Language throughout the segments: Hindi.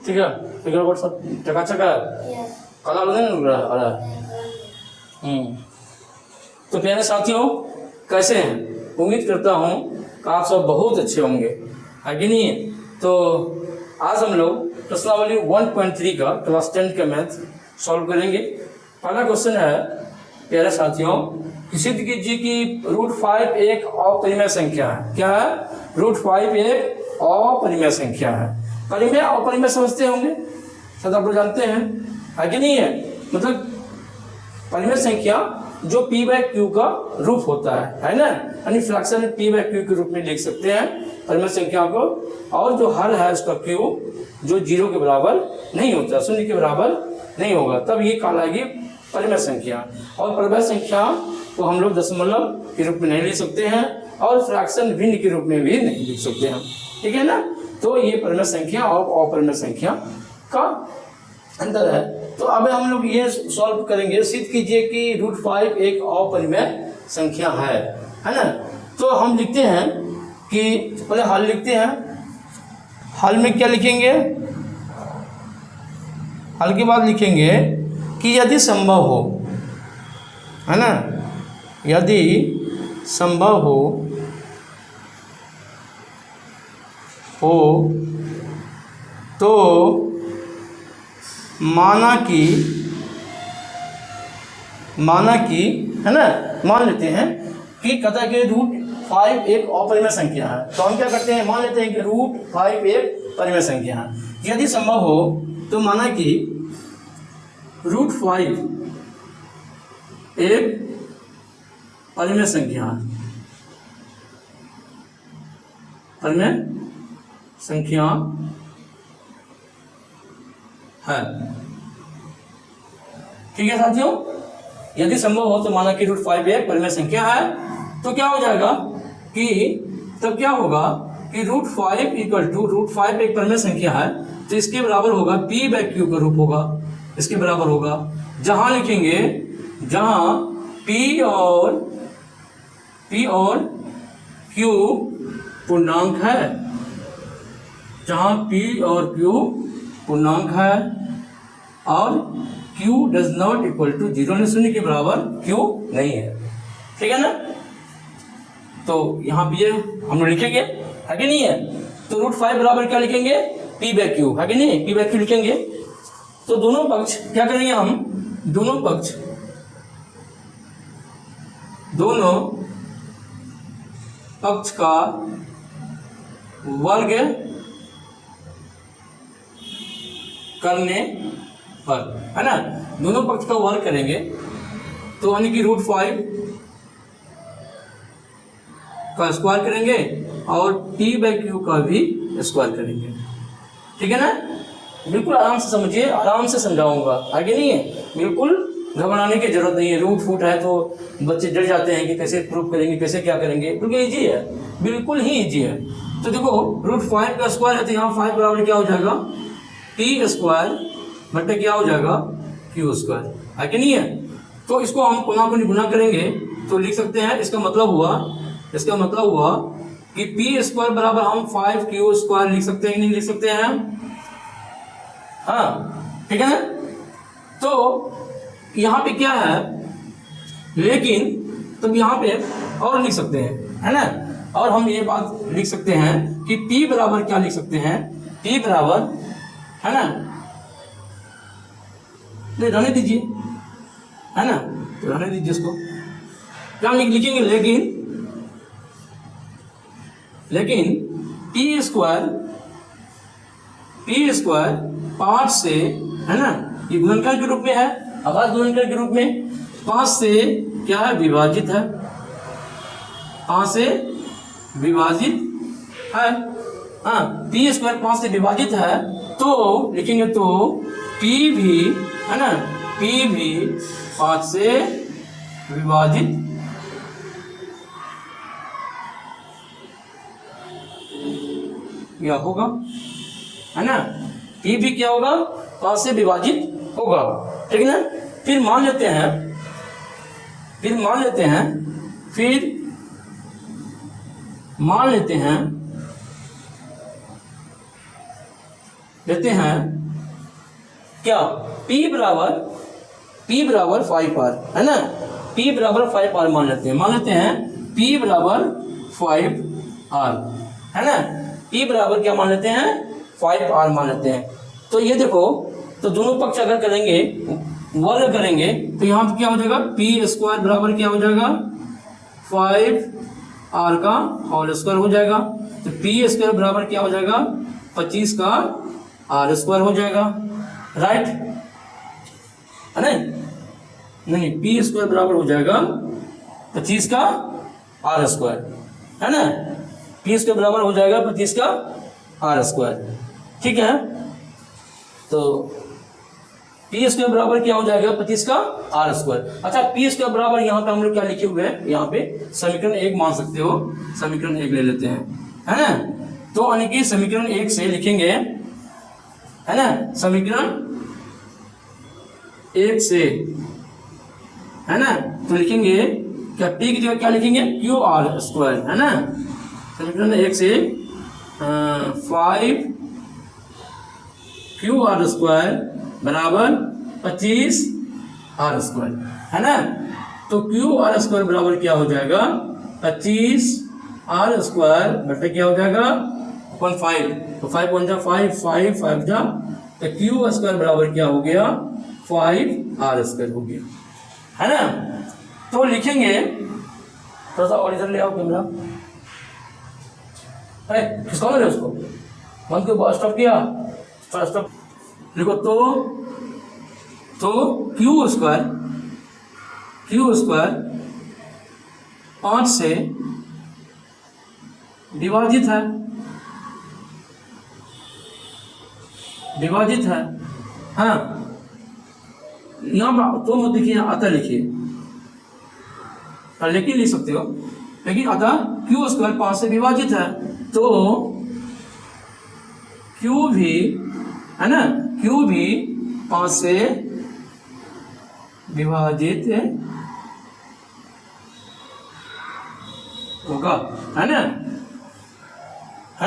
ठीक है, फिगर बोर्ड सब चकाचक है, काला नहीं लग रहा है। तो प्यारे साथियों, कैसे हैं? उम्मीद करता हूँ कि आप सब बहुत अच्छे होंगे, है कि नहीं? तो आज हम लोग प्रश्नावली 1.3 का क्लास 10 का मैथ सॉल्व करेंगे। पहला क्वेश्चन है प्यारे साथियों, सिद्ध कीजिए कि √5 एक अपरिमेय संख्या है। क्या है? √5 एक अपरिमेय संख्या है। परिमेय अपरिमेय समझते होंगे, शायद आप लोग जानते हैं, है कि नहीं है? मतलब परिमेय संख्या जो p/q का रूप होता है ना, यानी फ्रैक्शन p/q के रूप में लिख सकते हैं परिमेय संख्या को। और जो हर है उसका q जो 0 के बराबर नहीं होता, 0 के बराबर नहीं होगा, तब ये कहलाएगी परिमेय संख्या। और परिमेय संख्या को हम लोग दशमलव के रूप में नहीं लिख सकते हैं और फ्रैक्शन भिन्न के रूप में भी नहीं लिख सकते हैं, ठीक है ना? तो ये परिमेय संख्या और अपरिमेय संख्या का अंतर है। तो अब हम लोग ये सॉल्व करेंगे, सिद्ध कीजिए कि √5 एक अपरिमेय संख्या है ना? तो हम लिखते हैं कि पहले हल लिखते हैं। हल में क्या लिखेंगे? हल के बाद लिखेंगे कि यदि संभव हो, है ना, यदि संभव हो तो माना कि है ना, मान लेते हैं कि कहता है कि √5 एक अपरिमेय संख्या है। तो हम क्या करते हैं, मान लेते हैं कि √5 एक परिमेय संख्या है। यदि संभव हो तो माना कि √5 एक परिमेय संख्या है, परिमेय संख्या है, ठीक है साथियों? यदि संभव हो तो माना कि √5 एक परिमेय संख्या है, तो क्या हो जाएगा कि तब क्या होगा कि √5 एक परिमेय संख्या है, तो इसके बराबर होगा p/q का रूप होगा, इसके बराबर होगा। जहां लिखेंगे, जहां p और q पूर्णांक है, जहां p और q पूर्णांक है और q does not equal to 0, 0 के बराबर q नहीं है, ठीक है ना? तो यहाँ पे ये हम लोग लिखेंगे, है कि नहीं है? तो √5 बराबर क्या लिखेंगे? p/q, है कि नहीं? p/q लिखेंगे। तो दोनों पक्ष क्या करेंगे हम? दोनों पक्ष का वर्ग करने पर, है ना, दोनों पक्ष का वर्ग करेंगे, तो यानी कि √5 का स्क्वायर करेंगे और p/q का भी स्क्वायर करेंगे, ठीक है ना? बिल्कुल आराम से समझिए, आराम से समझाऊंगा, आगे नहीं है, बिल्कुल घबराने की जरूरत नहीं है। रूट फूट है तो बच्चे डर जाते हैं कि कैसे प्रूफ करेंगे, कैसे क्या करेंगे। बिल्कुल ईजी है, बिल्कुल ही ईजी है। तो देखो √5 का स्क्वायर है तो यहाँ 5 बराबर क्या हो जाएगा? p² बटे क्या हो जाएगा? q², है कि नहीं है? तो इसको हम गुना करेंगे तो लिख सकते हैं, इसका मतलब हुआ कि p² बराबर हम 5q² लिख सकते हैं कि नहीं लिख सकते हैं? हाँ, ठीक है ना? तो यहाँ पे क्या है, लेकिन तब यहाँ पे और लिख सकते हैं, है ना? और हम ये बात लिख सकते हैं कि p बराबर क्या लिख सकते हैं? p बराबर, है ना, नहीं रहने दीजिए, है ना, तो रहने दीजिए इसको। क्या लिखेंगे? लेकिन p² 5 से, है ना, ये गुणनखंड के रूप में है, आभास गुणनखंड के रूप में 5 से क्या है? विभाजित है, 5 से विभाजित है। हाँ, p² 5 से विभाजित है, तो लिखेंगे तो p भी, है ना, p भी 5 से विभाजित क्या होगा, है ना? p भी क्या होगा? 5 से विभाजित होगा, ठीक है ना? फिर मान लेते हैं लेते हैं क्या, P बराबर 5R है ना, P बराबर 5R मान लेते हैं P बराबर 5R है ना, P बराबर क्या मान लेते हैं 5R मान लेते हैं। तो ये देखो, तो दोनों पक्ष अगर करेंगे वर्ग करेंगे तो यहाँ पे क्या हो जाएगा, P² बराबर क्या हो जाएगा 5R का होल स्क्वायर हो जाएगा। तो P² बराबर क्या हो जाएगा 25 का R² हो जाएगा, राइट है ना, नहीं P² बराबर हो जाएगा 25 का R² है ना, P² बराबर हो जाएगा 25 का R², ठीक है। तो P² बराबर क्या हो जाएगा 25 का R²। अच्छा, P² बराबर यहाँ पे हम लोग क्या लिखे हुए हैं, यहाँ पे समीकरण 1 मान सकते हो, समीकरण 1 ले लेते हैं है ना। तो यानी कि समीकरण 1 से लिखेंगे है ना, समीकरण 1 से है ना, तो लिखेंगे क्या, P की जगह क्या लिखेंगे QR² है ना, समीकरण 1 से 5QR² बराबर 25R² है ना। तो QR² बराबर क्या हो जाएगा 25R² बटे क्या हो जाएगा 5, तो 5 1 जा 5 5 5 जा, तो Q² बराबर क्या हो गया 5R² हो गया है ना। तो लिखेंगे, थोड़ा सा और इधर ले आओ कैमरा, किसका ले उसको बंद को स्टॉप किया, स्टॉप लिखो। तो Q² 5 से विभाजित है हाँ, यहाँ पर तो मत लिखिए, अतः लिखिए, लेकिन लिख सकते हो, लेकिन अतः Q² 5 से विभाजित है, तो Q भी है ना, Q भी 5 से विभाजित होगा है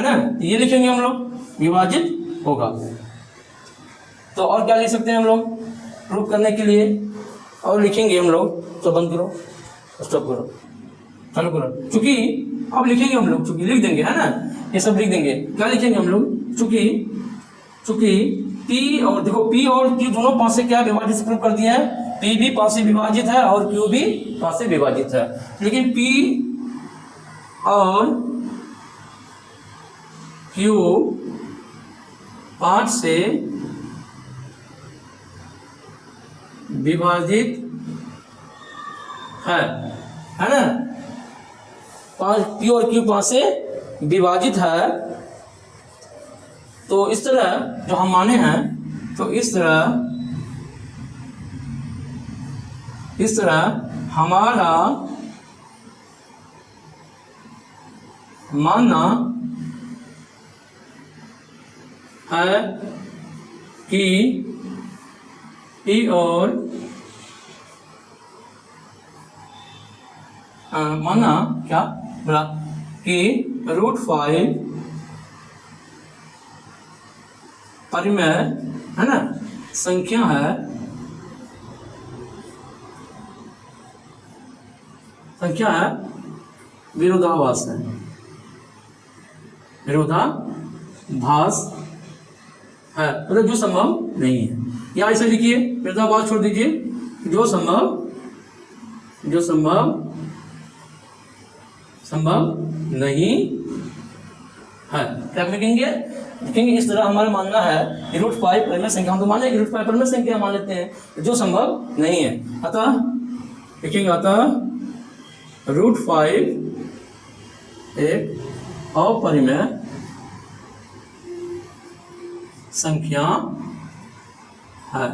ना, ये लिखेंगे हम लोग विभाजित होगा। तो और क्या लिख सकते हैं हम लोग प्रूफ करने के लिए, और लिखेंगे हम लोग, तो बंद करो, स्टॉप करो, चालू करो, चूंकि अब लिखेंगे हम लोग, चूंकि लिख देंगे है ना, ये सब लिख देंगे। क्या लिखेंगे हम लोग, चूंकि P और देखो P और Q दोनों 5 से क्या विभाजित से प्रूव कर दिया है, P भी 5 से विभाजित है और Q भी 5 से विभाजित है, लेकिन P और Q 5 से विभाजित है ना, P और Q 5 से विभाजित है। तो इस तरह जो हम माने हैं, तो इस तरह हमारा मानना है कि P और माना क्या बोला कि √5 परिमेय है ना संख्या है, विरोधाभास है, विरोधाभास है, मतलब जो संभव नहीं है। या ऐसे लिखिए, विरोधाभास छोड़ दीजिए, जो संभव नहीं है। क्या लिखेंगे, इस तरह हमारा मानना है √5 परिमेय संख्या, हम तो माने √5 परिमेय संख्या मान लेते हैं, जो संभव नहीं है। अतः लिखेंगे, अतः √5 एक अपरिमेय संख्या है,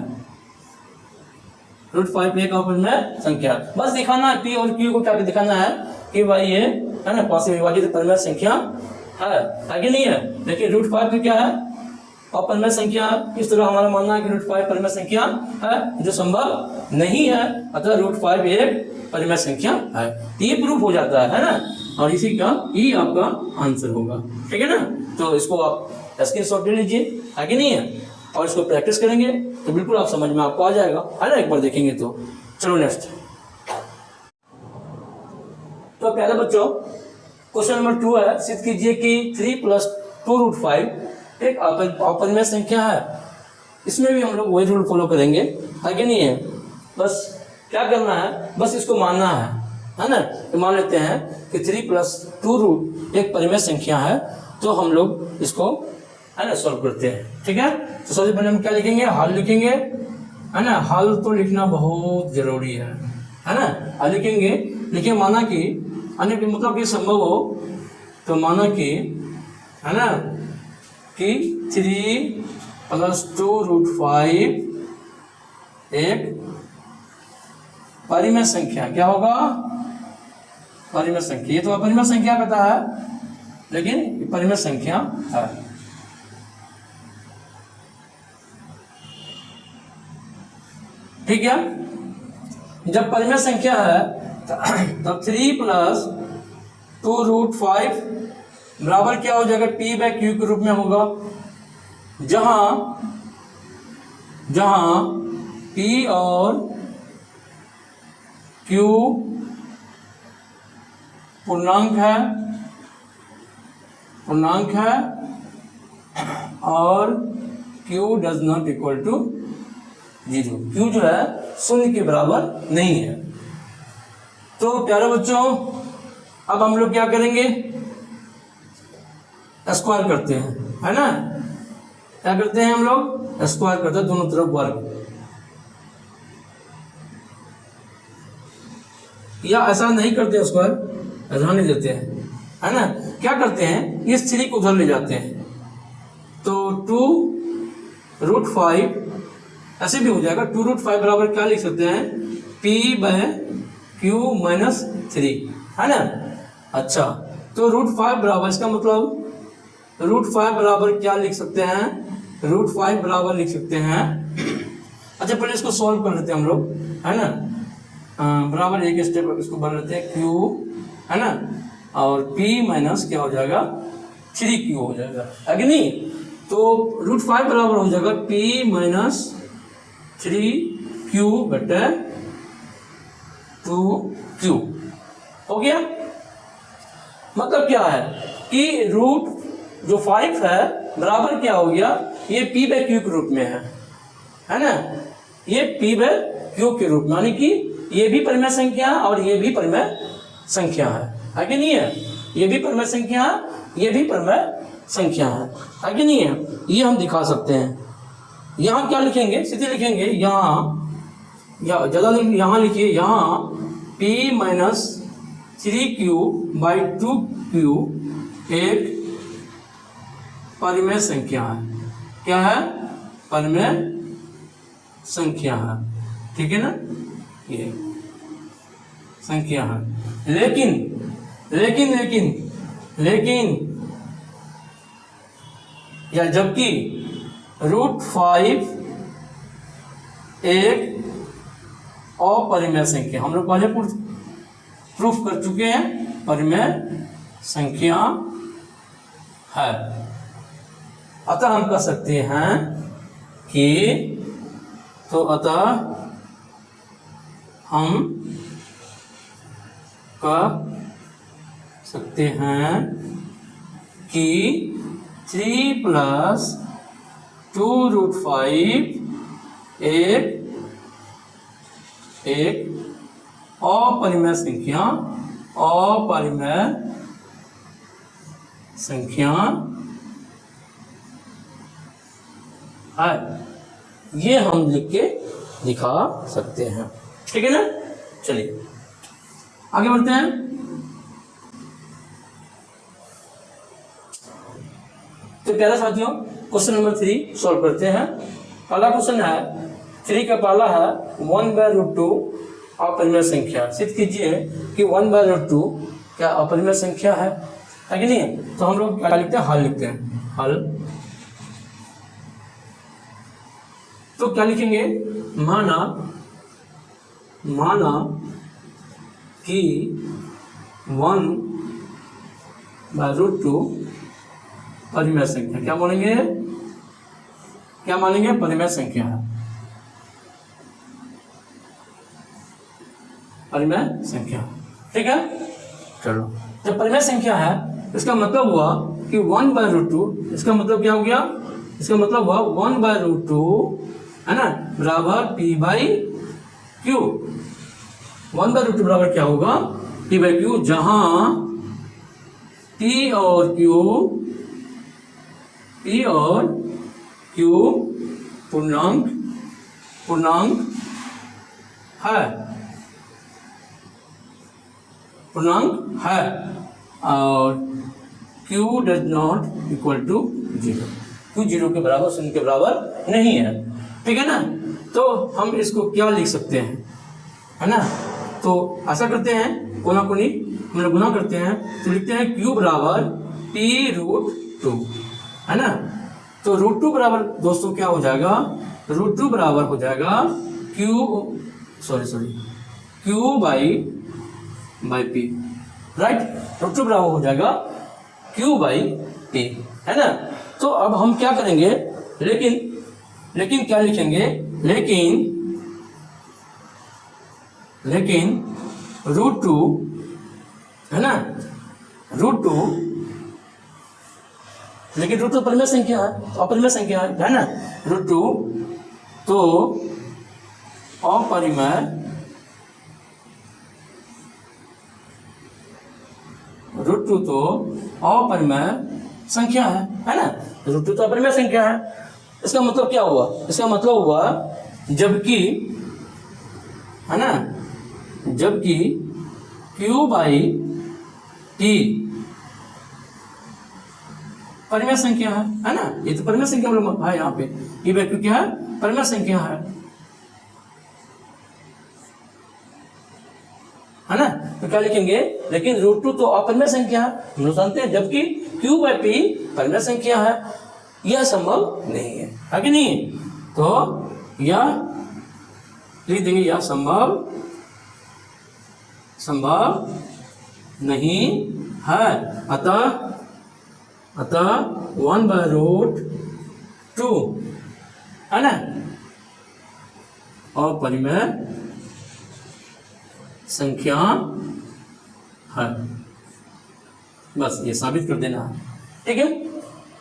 √5 एक अपरिमेय संख्या। बस दिखाना है P और Q को, क्या दिखाना है कि भाई ये है ना 5 से विभाजित परिमेय संख्या है, आगे नहीं है। देखिए √5 तो क्या है, अपरिमेय संख्या है। इस तरह हमारा मानना है कि √5 परिमेय संख्या है, जो संभव नहीं है, अतः √5 एक परिमेय संख्या है। ये प्रूफ हो जाता है ना, और इसी का ये आपका आंसर होगा, ठीक है ना। तो इसको आप स्क्रीनशॉट ले लीजिए, है कि नहीं है, और इसको प्रैक्टिस करेंगे तो बिल्कुल आप समझ में आपको आ जाएगा, है ना, एक बार देखेंगे तो। चलो नेक्स्ट। तो प्यारे बच्चों क्वेश्चन नंबर 2 है, सिद्ध कीजिए कि 3 + 2√5 एक अपरिमेय संख्या है। इसमें भी हम लोग वही रूल फॉलो करेंगे, है कि नहीं है। बस क्या करना है, बस इसको मानना है ना। तो मान लेते हैं कि 3 + 2 एक परिमेय संख्या है, तो हम लोग इसको, है ना, सॉल्व करते हैं। ठीक है, तो सबसे पहले हम क्या लिखेंगे, हल लिखेंगे, है ना। हल तो लिखना बहुत जरूरी है ना। हल लिखेंगे, लिखिए माना कि अन्य मतलब कि संभव हो, तो माना कि, है ना, कि 3 + 2√5 एक परिमेय संख्या, क्या होगा, परिमेय संख्या। ये तो अपरिमेय संख्या पता है, लेकिन परिमेय संख्या है। ठीक है, जब परिमेय संख्या है तब 3 + 2√5 बराबर क्या हो जाएगा, p/q के रूप में होगा, जहां p और q पूर्णांक है और q does not equal to 0, q जो है शून्य के बराबर नहीं है। तो प्यारे बच्चों अब हम लोग क्या करेंगे, स्क्वायर करते हैं, है ना। क्या करते हैं हम लोग, स्क्वायर करते हैं, दोनों तरफ वर्ग, या ऐसा नहीं करते स्क्वायर, ऐसा नहीं देते हैं, है ना। क्या करते हैं, इस 3 को उधर ले जाते हैं, तो 2√5 ऐसे भी हो जाएगा। 2√5 बराबर क्या लिख सकते हैं, p/q - 3, है ना। अच्छा, तो √5 बराबर, इसका मतलब √5 बराबर क्या लिख सकते हैं, √5 बराबर लिख सकते हैं। अच्छा पहले इसको सॉल्व कर लेते हैं हम लोग, है ना। बराबर एक स्टेप इसको बढ़ लेते हैं, q, है ना, और p माइनस क्या हो जाएगा, 3q हो जाएगा, है कि नहीं। तो √5 बराबर हो जाएगा p - 3q बटे 2q, हो गया। मतलब क्या है कि रूट जो 5 है बराबर क्या हो गया, ये p/q के रूप में है ना, ये p/q के रूप में, यानी कि ये भी परिमेय संख्या और ये भी परिमेय संख्या है कि नहीं है। ये भी परिमेय संख्या है, ये भी परिमेय संख्या है कि नहीं है। ये हम दिखा सकते हैं। यहाँ क्या लिखेंगे, सीधे लिखेंगे, यहाँ ज़्यादा यहाँ लिखिए, यहाँ p - 3q/2q एक परिमेय संख्या है। क्या है, परिमेय संख्या है, ठीक है ना, ये संख्या है। लेकिन या जबकि √5 एक अपरिमेय संख्या, हम लोग पहले प्रूफ कर चुके हैं, परिमेय संख्या है। अतः हम कह सकते हैं कि, तो अतः हम कह सकते हैं कि 3 + 2√5 एक अपरिमेय संख्या है। ये हम लिख के दिखा सकते हैं, ठीक है ना। चलिए आगे बढ़ते हैं। तो प्यारे साथियों क्वेश्चन नंबर 3 सॉल्व करते हैं। पहला क्वेश्चन है, 3 का पहला है 1/√2 अपरिमेय संख्या। सिद्ध कीजिए कि 1/√2 क्या अपरिमेय संख्या है कि नहीं। तो हम लोग क्या लिखते हैं, हल लिखते हैं, हल। तो क्या लिखेंगे, माना कि 1/√2 परिमेय संख्या। क्या बोलेंगे, क्या मानेंगे, परिमेय संख्या है, परिमेय संख्या। ठीक है, चलो जब परिमेय संख्या है इसका मतलब हुआ कि 1/√2, इसका मतलब क्या हो गया, इसका मतलब हुआ 1/√2 है ना बराबर P/Q। 1/√2 बराबर क्या होगा, P/Q, जहां P और Q पूर्णांक है और Q does not equal to 0, Q 0 के बराबर, शून्य के बराबर नहीं है। ठीक है ना, तो हम इसको क्या लिख सकते हैं, है ना, तो ऐसा करते हैं, कोना कोनी हम लोग गुना करते हैं, तो लिखते हैं Q बराबर P√2, है ना। तो √2 बराबर दोस्तों क्या हो जाएगा, √2 बराबर हो जाएगा Q/P, राइट। √2 बराबर हो जाएगा Q/P, है ना। तो अब हम क्या करेंगे, लेकिन क्या लिखेंगे, लेकिन √2 है ना, √2, लेकिन √2 परिमेय संख्या है, अपरिमेय संख्या है ना, √2 तो अपरिमेय, √2 तो अपरिमेय संख्या है ना, √2 तो अपरिमेय संख्या है। इसका मतलब क्या हुआ, इसका मतलब हुआ जबकि, है ना, जबकि Q/P परिमेय संख्या है ना, ये तो परिमेय संख्या है, यहाँ पे P/Q क्या है, परिमेय संख्या है ना। तो क्या लिखेंगे, लेकिन √2 तो अपरिमेय संख्या है, हम लोग जानते हैं, जबकि Q/P परिमेय संख्या है, यह संभव नहीं है कि नहीं, तो यह लिख देंगे, यह संभव नहीं है। अतः 1/√2 है ना अपरिमेय संख्या है, बस ये साबित कर देना है। ठीक है,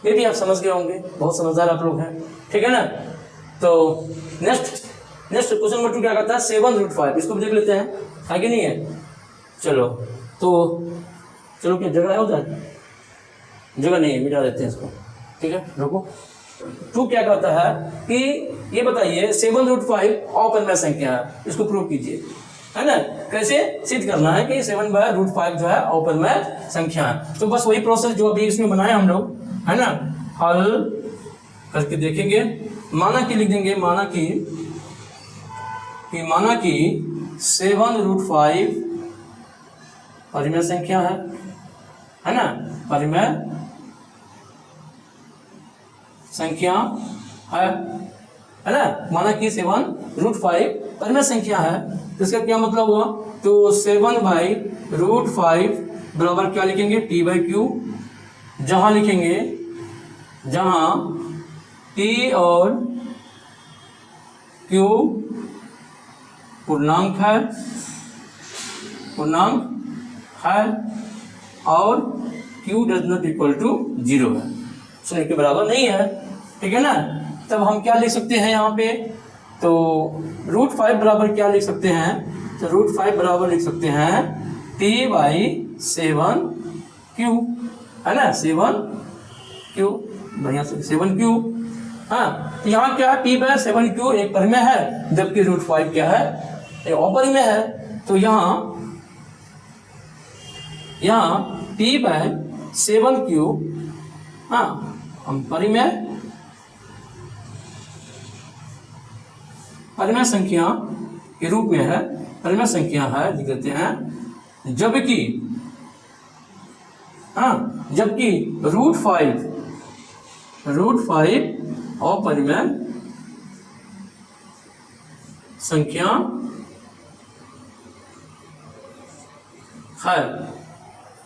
ये भी आप समझ गए होंगे, बहुत समझदार आप लोग हैं। ठीक है ना, तो नेक्स्ट क्वेश्चन नंबर 2 क्या कहता है, 7√5, इसको भी देख लेते हैं, है कि नहीं है। चलो क्या झगड़ा हो जाए, जगह नहीं है, मिटा देते हैं इसको। ठीक है, रुको। 2 क्या कहता है कि ये बताइए 7√5 अपरिमेय संख्या है, इसको प्रूव कीजिए, है ना। कैसे सिद्ध करना है कि 7/√5 जो है अपरिमेय संख्या है। तो बस वही प्रोसेस जो अभी इसमें बनाया हम लोग, है ना, हल करके देखेंगे। माना कि लिख देंगे, माना कि 7√5 परिमेय संख्या है ना, परिमेय संख्या है ना। माना कि 7√5 परिमेय संख्या है, तो इसका क्या मतलब हुआ, तो 7/√5 बराबर क्या लिखेंगे, P/Q, जहां लिखेंगे, जहां P और Q पूर्णांक है और Q does not equal to 0 है, शून्य के बराबर नहीं है। ठीक है ना, तब हम क्या लिख सकते हैं यहाँ पे, तो √5 बराबर क्या लिख सकते हैं, तो √5 बराबर लिख सकते हैं P/7Q, है ना, 7Q, बढ़िया से 7Q। हाँ, तो यहाँ क्या है, P/7Q एक परिमेय है, जबकि √5 क्या है, एक अपरिमेय है। तो यहाँ P/7Q, हाँ, हम परिमेय संख्या के रूप में है, परिमेय संख्या है लिख देते हैं, जबकि √5 अपरिमेय संख्या है।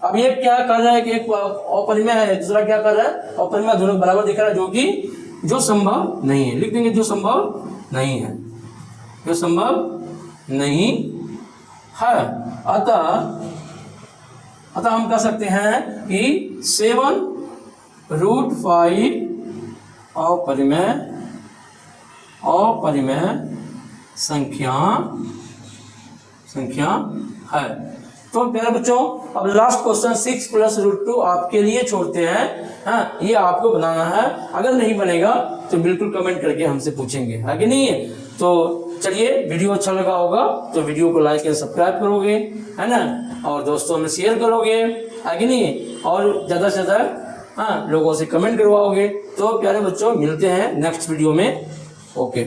अब ये क्या कर रहा है कि एक अपरिमेय है, दूसरा क्या कर रहा है अपरिमेय, दोनों बराबर दिख रहा है, जो संभव नहीं है। लिख देंगे जो संभव नहीं है, जो संभव नहीं है। अतः हम कह सकते हैं कि 7√5 अपरिमेय संख्या है। तो प्यारे बच्चों, अब लास्ट क्वेश्चन 6 + √2 आपके लिए छोड़ते हैं। हाँ, ये आपको बनाना है, अगर नहीं बनेगा तो बिल्कुल कमेंट करके हमसे पूछेंगे, है कि नहीं है। तो चलिए, वीडियो अच्छा लगा होगा तो वीडियो को लाइक एंड सब्सक्राइब करोगे, है ना, और दोस्तों में शेयर करोगे, है कि नहीं, और ज़्यादा से ज़्यादा लोगों से कमेंट करवाओगे। तो प्यारे बच्चों, मिलते हैं नेक्स्ट वीडियो में। ओके।